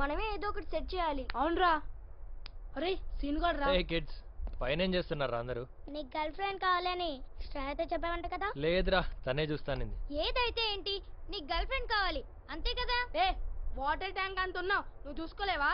మనమే ఏదో ఒకటి సెట్ చేయాలి. అవునరా. అరే సీన్ కూడా రా. కిడ్స్ పైన ఏం చేస్తున్నారా అందరూ? నీకు గర్ల్ ఫ్రెండ్ కావాలని శ్రేయతో చెప్పావంట కదా? లేదురా, తనే చూస్తానింది. ఏదైతే ఏంటి, నీకు గర్ల్ ఫ్రెండ్ కావాలి అంతే కదా? ఏ వాటర్ ట్యాంక్ అంత ఉన్నావు, నువ్వు చూసుకోలేవా?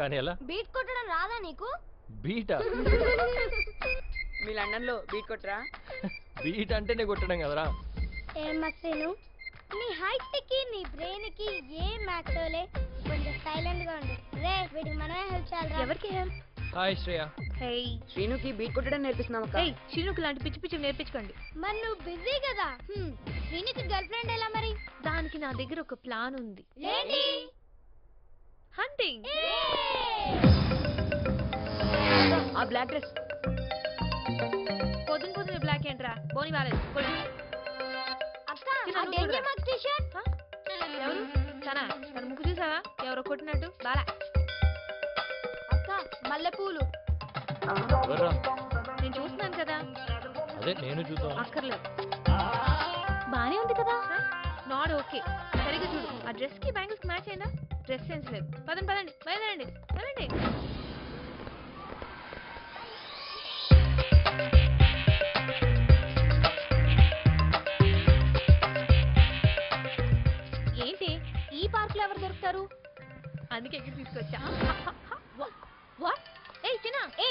కానీ ఎలా? బీట్ కొట్టడం రాదా నీకు? బీటా? మీ లండన్ లో బీట్ కొట్టరా? బీట్ అంటేనే కొట్టడం కదరా. ఏం మస్తేను, నీ హైట్ కి నీ బ్రెయిన్ కి ఏ మ్యాక్టోలే. కొంచెం సైలెంట్ గా ఉండు. రే వీడికి మనమే హెల్ప్ చేయాలి. ఎవరికి హెల్ప్? హాయ్ శ్రేయ. హే శ్రీనుకి బీట్ కొట్టడం నేర్పిస్తున్నాం అక్క. శ్రీనుకి లాంటి పిచ్చి పిచ్చి నేర్పించకండి. మరి నువ్వు బిజీ కదా. దీనికి గర్ల్ ఫ్రెండ్ ఎలా మరి? దానికి నా దగ్గర ఒక ప్లాన్ ఉంది. ఏంటి? హంటింగ్. ఆ బ్లాక్ డ్రెస్ పొద్దున పొద్దున బ్లాక్ ఏంట్రా? బోని వాలేదు. అక్క ఆ డేంజర్ మార్క్ టీ-షర్ట్. ఎవరు? తన ముక్కు చూసావా? ఎవరో కొట్టినట్టు. బాలా. అక్క మల్లెపూలు. ఎవర్రా? నేను చూస్తున్నాను కదా. అదే నేను చూద్దాం. అక్కర్లేదు. బానే ఉంది కదా. Not okay. సరిగ్గా చూడు. ఆ డ్రెస్ కి బ్యాంగిల్స్ మ్యాచ్ అయినా? డ్రెస్ సెన్స్ లేదు. పదండి పదండి బయలుదేరండి పదండి. ఏంటి ఈ పార్క్ లో ఎవరు దొరుకుతారు? అందుకే ఎక్కడ తీసుకొచ్చా. వాట్? ఏ చిన్న ఏ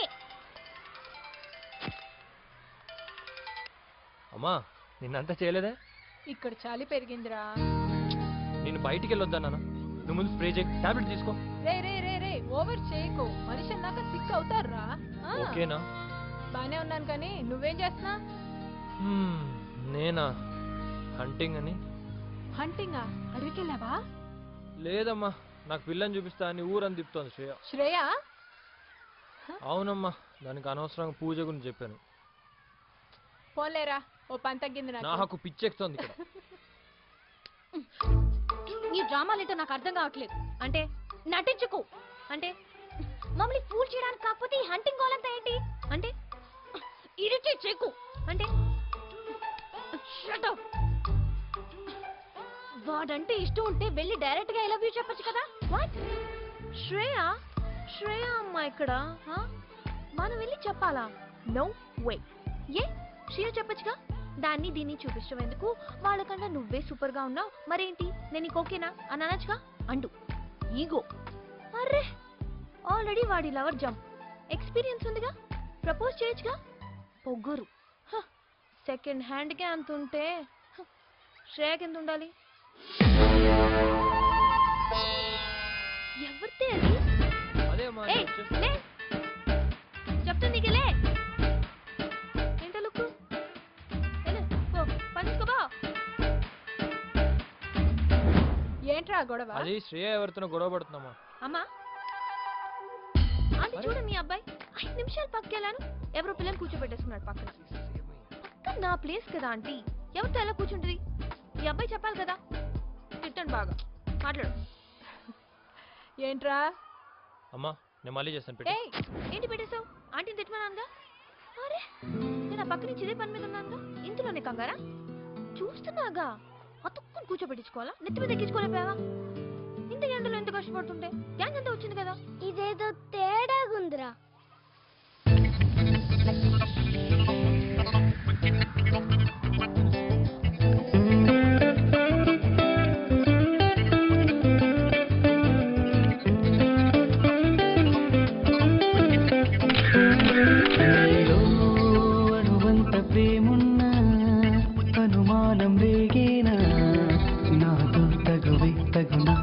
అమ్మా నిన్నంతా చేయలేదే? ఇక్కడ చలి పెరిగిందిరా. నేను బయటికి వెళ్ళొద్దా నాన్న? నువ్వు ముందు స్ప్రే చేయి, టాబ్లెట్ తీసుకో. రే రే రే రే ఓవర్ చేయకు, మనిషి అన్నాక సిక్ అవుతారా? ఓకేనా? బానే ఉన్నాను కానీ నువ్వేం చేస్తున్నా? నేనా? హంటింగ్ అని. హంటింగా? అడవికెళ్ళావా? లేదమ్మా, నాకు పిల్లని చూపిస్తా అని ఊరని తిప్పుతోంది శ్రేయ. శ్రేయ? అవునమ్మా, దానికి అనవసరంగా పూజ గురించి చెప్పాను. పోలేరా, ఓ పని తగ్గింది నాకు పిచ్చెక్కుతోంది ఇక్కడ. నీ డ్రామాలేంటో నాకు అర్థం కావట్లేదు. అంటే నటించుకో అంటే మమ్మల్ని ఫూల్ చేయడానికి, కాకపోతే ఈ హంటింగ్ గోలంతా ఏంటి అంటే ఇరిటేట్ చేయకు అంటే వాడంటే ఇష్టం ఉంటే వెళ్ళి డైరెక్ట్ గా ఐ లవ్ యూ చెప్పొచ్చు కదా. వాట్? శ్రేయ అమ్మా ఇక్కడ. మనం వెళ్ళి చెప్పాలా? No way. ఏ శ్రేయ చెప్పొచ్చుగా. దాన్ని దీన్ని చూపించడం ఎందుకు? వాళ్ళకన్నా నువ్వే సూపర్ గా ఉన్నావు, మరేంటి నేను నీకు ఓకేనా అని అనొచ్చుగా. And ego. అర్రే ఆల్రెడీ వాడి లవర్ జంప్ ఎక్స్పీరియన్స్ ఉందిగా, ప్రపోజ్ చేయొచ్చుగా. పొగ్గురు సెకండ్ హ్యాండ్ కే అంత ఉంటే శ్రేయకి ఎంత ఉండాలి? ఎవరితే అది? అదే అమ్మా, ఏయ్, లే. చెప్తుంది నీకు లే. ఏంట లుక్కు? ఏంట్రా గొడవ? అది శ్రేయ ఎవరితో గొడవ పడుతున్నామా? అమ్మా ఆంటీ చూడు, మీ అబ్బాయి 5 నిమిషాలు పక్కెళ్ళాను, ఎవరో పిల్లలు కూర్చోబెట్టేసుకున్నాడు పక్కన. పక్కన నా ప్లేస్ కదా ఆంటీ, ఎవరితో ఎలా కూర్చుంటుంది? మీ అబ్బాయి చెప్పాలి కదా. తిట్టండి బాగా, మాట్లాడు. ఏంట్రా? అమ్మా నేను మళ్ళీ చేస్తాను. పెట్టి ఏయ్ ఏంటి పెట్టేశావు? ఆంటీని తిట్టమన్నానుగా. అరే నేను ఆ పక్క నుంచి ఇదే పని మీద ఉన్నానుగా, ఇంతలోనే కంగారా? చూస్తున్నాగా, అతుక్కుని కూర్చోబెట్టించుకోవాలా? నెత్తి మీద ఎక్కించుకోలేకపోయావా? ఇంత ఎండలో ఎంత కష్టపడుతుంటే గ్యాంగ్ అంతా వచ్చింది కదా. ఇదేదో తేడాగుందిరా. అనుమానం రేగేనా నాతో తగువే తగునా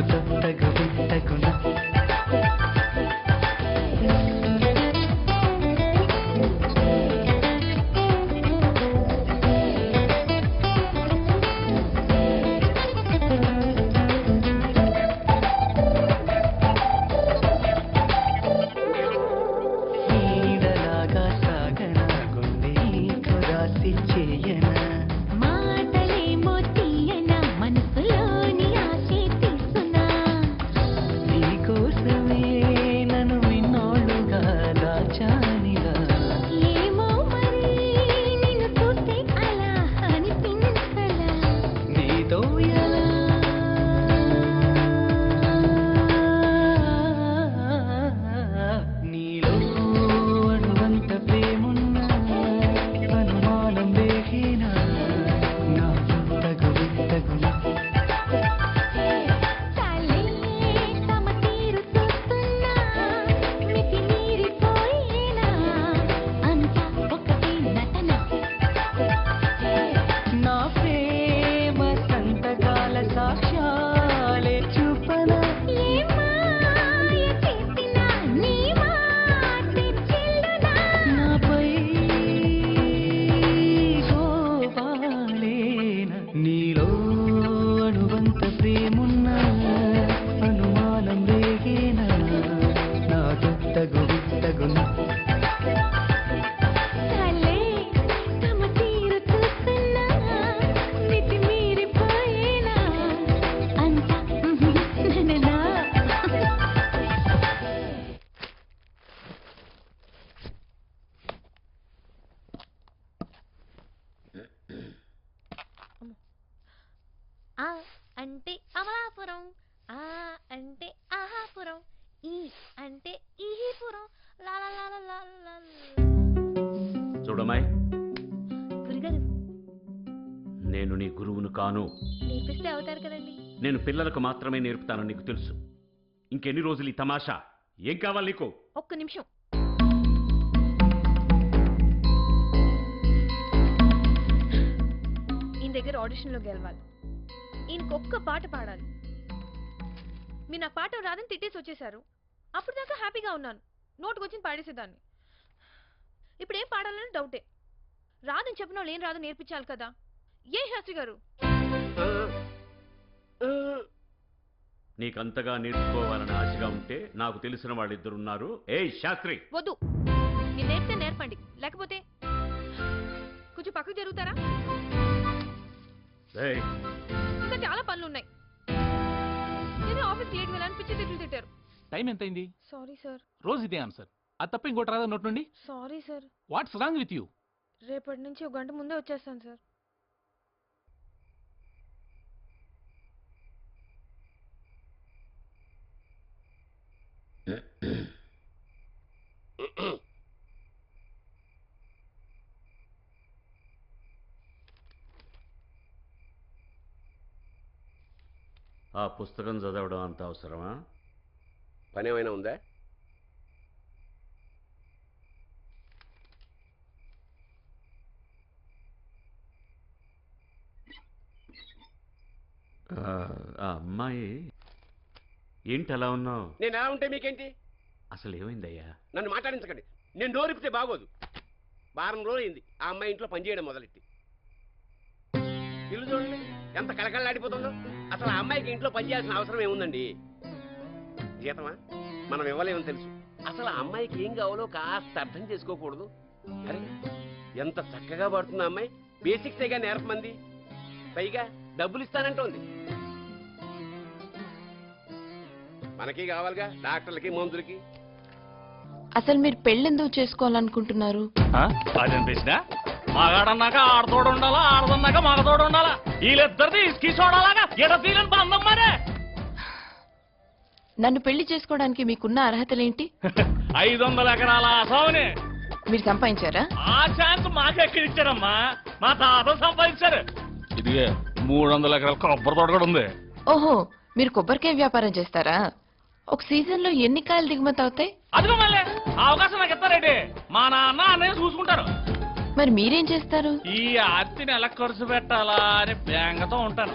నాతో తగున నీడలాగా సాగన గుండె నీకు రాసి చేయనా మాటలేమో తీయన మనసులోని ఆశే తీస్తున్నా నీకోసమే నన్ను విన్నోళ్ళుగా దాచానిగా ఏమో మరి నిన్ను చూస్తే అలా అనిపించలా నీతో ఎలా నీలో అణువంత ప్రేమున్నా అనుమానం వేగినా నాతో తగున చాలే తమ తీరు చూస్తున్నా మితి మీరిపోయేనా అంతా ఒకటి నటన నా ప్రేమ సంతకాల సాక్ష్యాలే చూపనా ఏ మాయ చేసినా నీ మాటే చెల్లునా నాపై గోవాలేన నీలో అణువంత ప్రేమున్నా అనుమానం రేగేనా నాతో తగున చాలే తమ తీరు చూస్తున్నా మితి మీరిపోయేనా అంతా నననా ఆ అంటే అమలాపురం, ఆ అంటే ఆహాపురం, ఈ అంటే ఈపురం. లా లా లా లా లా లా లా. చూడమ్మాయి, గురుగారు నేను నీ గురువును కాను. నేర్పిస్తే అవుతారు కదండి. నేను పిల్లలకు మాత్రమే నేర్పుతానని నీకు తెలుసు. ఇంకెన్ని రోజులు ఈ తమాషా? ఏం కావాలి నీకు? ఒక్క నిమిషం. ఈయన దగ్గర ఆడిషన్లో గెలవాలి. ఈయనకు ఒక్క పాట పాడాలి. మీరు నాకు పాట రాదని తిట్టేసి వచ్చేసారు. అప్పుడు దాకా హ్యాపీగా ఉన్నాను. నోటుకు వచ్చింది పాడేసేదాన్ని. ఇప్పుడు ఏం పాడాలని డౌటే. రాదని చెప్పిన వాళ్ళు ఏం రాదో నేర్పించాలి కదా. ఏ శాస్త్రి గారు? నీకంతగా నేర్చుకోవాలని ఆశగా ఉంటే నాకు తెలిసిన వాళ్ళిద్దరున్నారు. ఏయ్ శాస్త్రి! వద్దు, మీరు నేర్పితే నేర్పండి, లేకపోతే కొంచెం పక్కకు జరుగుతారా? ఏయ్, ఇంకా చాలా పనులు ఉన్నాయి. నేను ఆఫీస్ లేట్ వెళ్ళాలని తిట్లు తిట్టారు. టైం ఎంతైంది? Sorry sir. రోజు ఇదే ఆన్సర్. అది తప్ప ఇంకోటి రాదా నోట్ నుండి? Sorry sir. What's wrong with you? రేపటి నుంచి ఒక గంట ముందే వచ్చేస్తాను సార్. ఆ పుస్తకం చదవడం అంత అవసరమా? పని ఏమైనా ఉందా? ఆ అమ్మాయి ఏంటి అలా ఉన్నావు? నేను ఎలా ఉంటే మీకేంటి? అసలు ఏమైందయ్యా? నన్ను మాట్లాడించకండి. నేను డోరిపితే బాగోదు. వారం రోజులు అయింది ఆ అమ్మాయి ఇంట్లో పనిచేయడం మొదలెట్టి. ఇల్లు చూడండి ఎంత కళకళలాడిపోతుందో. అసలు ఆ అమ్మాయికి ఇంట్లో పనిచేయాల్సిన అవసరం ఏముందండి? జీతమా మనం ఇవ్వలేమని తెలుసు. అసలు ఆ అమ్మాయికి ఏం కావాలో కాస్త అర్థం చేసుకోకూడదు? అరే ఎంత చక్కగా పడుతుంది ఆ అమ్మాయి. బేసిక్స్ ఏగా నేర్పమంది. పైగా డబ్బులు ఇస్తానంటోంది. మనకి కావాలిగా డాక్టర్లకి మందులకి. అసలు మీరు పెళ్ళెందుకు చేసుకోవాలనుకుంటున్నారు? అదేం ప్రశ్న? మగాడన్నాక ఆడతోడు ఉండాలా, ఆడదన్నాక మగతోడు ఉండాలా? వీళ్ళిద్దరిది ఇసుకి చూడాలాగా ఎడతీలని బంధం మరే. నన్ను పెళ్లి చేసుకోవడానికి మీకున్న అర్హతలేంటి? 500 ఎకరాల ఆసావుని మీరు సంపాదించారా? ఆ ఛాన్స్ మాకెక్కడిచ్చారమ్మా? మా తాత సంపాదించారు. ఇదిగే 300 ఎకరాల కొబ్బరి తోట కూడా ఉంది. ఓహో, మీరు కొబ్బరికాయ వ్యాపారం చేస్తారా? ఒక సీజన్ లో ఎన్ని కాయలు దిగుమతి అవుతాయి? అదిగో మళ్ళీ అవకాశం నాకు ఇస్తారేంటి? మా నాన్న అన్నయ్య చూసుకుంటారు. మరి మీరేం చేస్తారు? ఈ ఆర్తిని ఎలా ఖర్చు పెట్టాలా అని బెంగతో ఉంటాను.